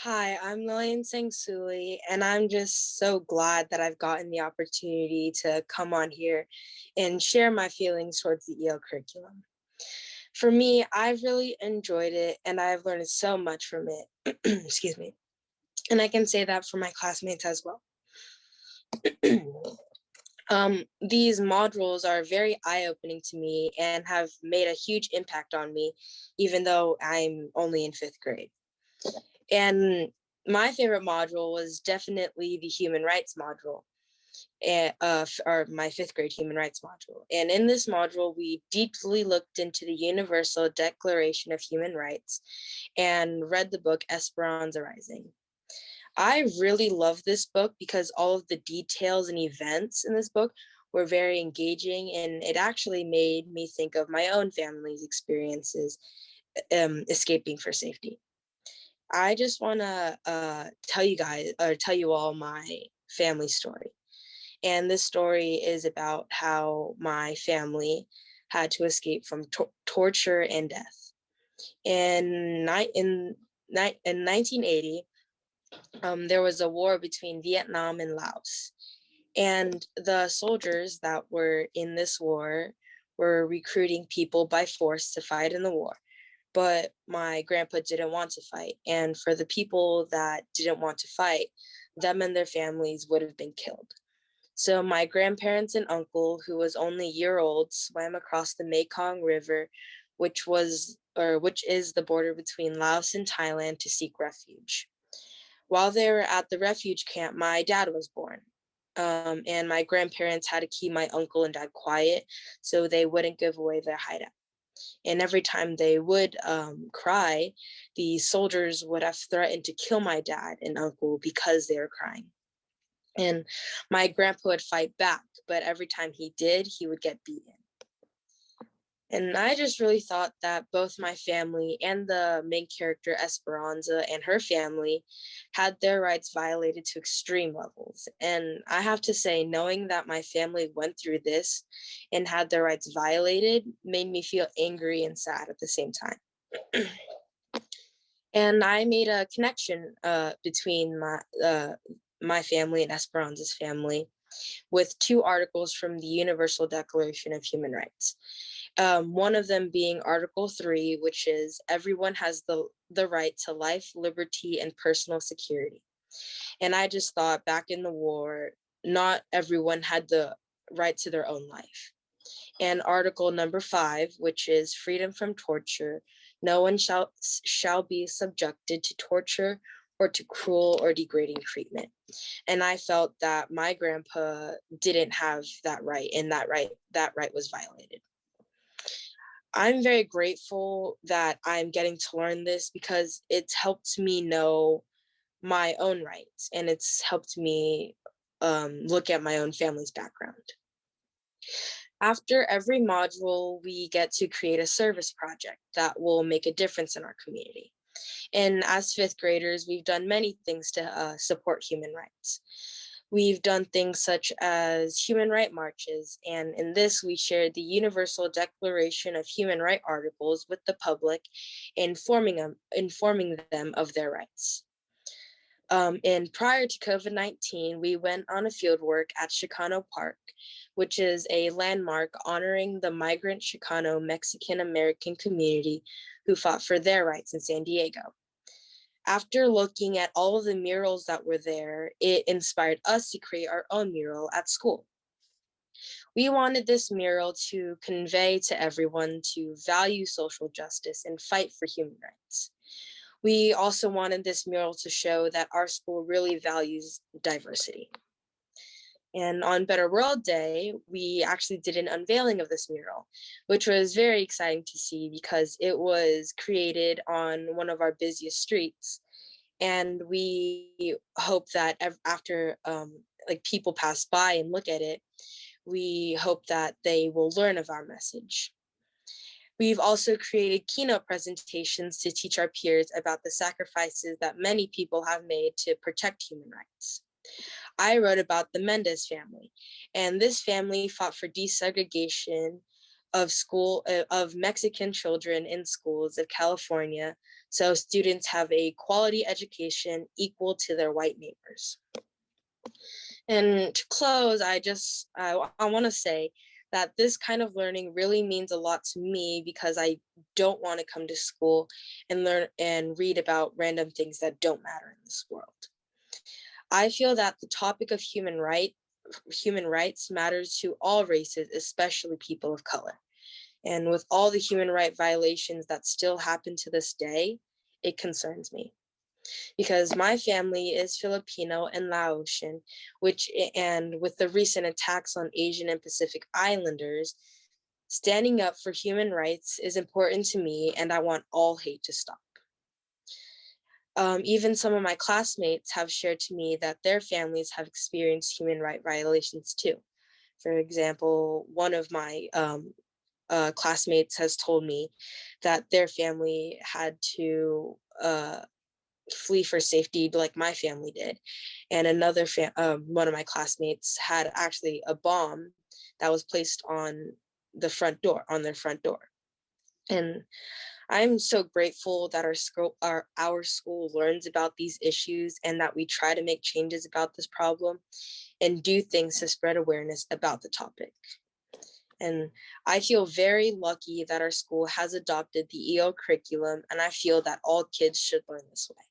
Hi, I'm Lillian S, and I'm just so glad that I've gotten the opportunity to come on here and share my feelings towards the EL curriculum. For me, I've really enjoyed it and I've learned so much from it. Excuse me. And I can say that for my classmates as well. These modules are very eye-opening to me and have made a huge impact on me, even though I'm only in fifth grade. And my favorite module was definitely the human rights module, or my fifth grade human rights module. And in this module, we deeply looked into the Universal Declaration of Human Rights and read the book Esperanza Rising. I really love this book because all of the details and events in this book were very engaging, and it actually made me think of my own family's experiences escaping for safety. I just want to tell you all my family story. And this story is about how my family had to escape from torture and death. In 1980, there was a war between Vietnam and Laos. And the soldiers that were in this war were recruiting people by force to fight in the war. But my grandpa didn't want to fight. And for the people that didn't want to fight, them and their families would have been killed. So my grandparents and uncle, who was only a year old, swam across the Mekong River, which is the border between Laos and Thailand, to seek refuge. While they were at the refuge camp, my dad was born. And my grandparents had to keep my uncle and dad quiet so they wouldn't give away their hideout. And every time they would cry, the soldiers would have threatened to kill my dad and uncle because they were crying. And my grandpa would fight back, but every time he did, he would get beaten. And I just really thought that both my family and the main character, Esperanza, and her family had their rights violated to extreme levels. And I have to say, knowing that my family went through this and had their rights violated made me feel angry and sad at the same time. And I made a connection between my family and Esperanza's family with two articles from the Universal Declaration of Human Rights. One of them being Article 3, which is everyone has the right to life, liberty, and personal security. And I just thought back in the war, not everyone had the right to their own life. And Article number 5, which is freedom from torture, no one shall be subjected to torture or to cruel or degrading treatment. And I felt that my grandpa didn't have that right, and that right was violated. I'm very grateful that I'm getting to learn this because it's helped me know my own rights, and it's helped me look at my own family's background. After every module, we get to create a service project that will make a difference in our community. And as fifth graders, we've done many things to support human rights. We've done things such as human rights marches, and in this, we shared the Universal Declaration of Human Rights articles with the public, informing them of their rights. And prior to COVID-19, we went on a field work at Chicano Park, which is a landmark honoring the migrant Chicano Mexican American community who fought for their rights in San Diego. After looking at all of the murals that were there, it inspired us to create our own mural at school. We wanted this mural to convey to everyone to value social justice and fight for human rights. We also wanted this mural to show that our school really values diversity. And on Better World Day, we actually did an unveiling of this mural, which was very exciting to see because it was created on one of our busiest streets. And we hope that after people pass by and look at it, we hope that they will learn of our message. We've also created keynote presentations to teach our peers about the sacrifices that many people have made to protect human rights. I wrote about the Mendez family, and this family fought for desegregation of Mexican children in schools of California, so students have a quality education equal to their white neighbors. And to close, I want to say that this kind of learning really means a lot to me because I don't want to come to school and learn and read about random things that don't matter in this world. I feel that the topic of human rights matters to all races, especially people of color. And with all the human right violations that still happen to this day, it concerns me because my family is Filipino and Laotian, and with the recent attacks on Asian and Pacific Islanders, standing up for human rights is important to me, and I want all hate to stop. Even some of my classmates have shared to me that their families have experienced human right violations too. For example, one of my classmates has told me that their family had to flee for safety like my family did. And one of my classmates had actually a bomb that was placed on on their front door. And I'm so grateful that our school learns about these issues and that we try to make changes about this problem and do things to spread awareness about the topic. And I feel very lucky that our school has adopted the EO curriculum, and I feel that all kids should learn this way.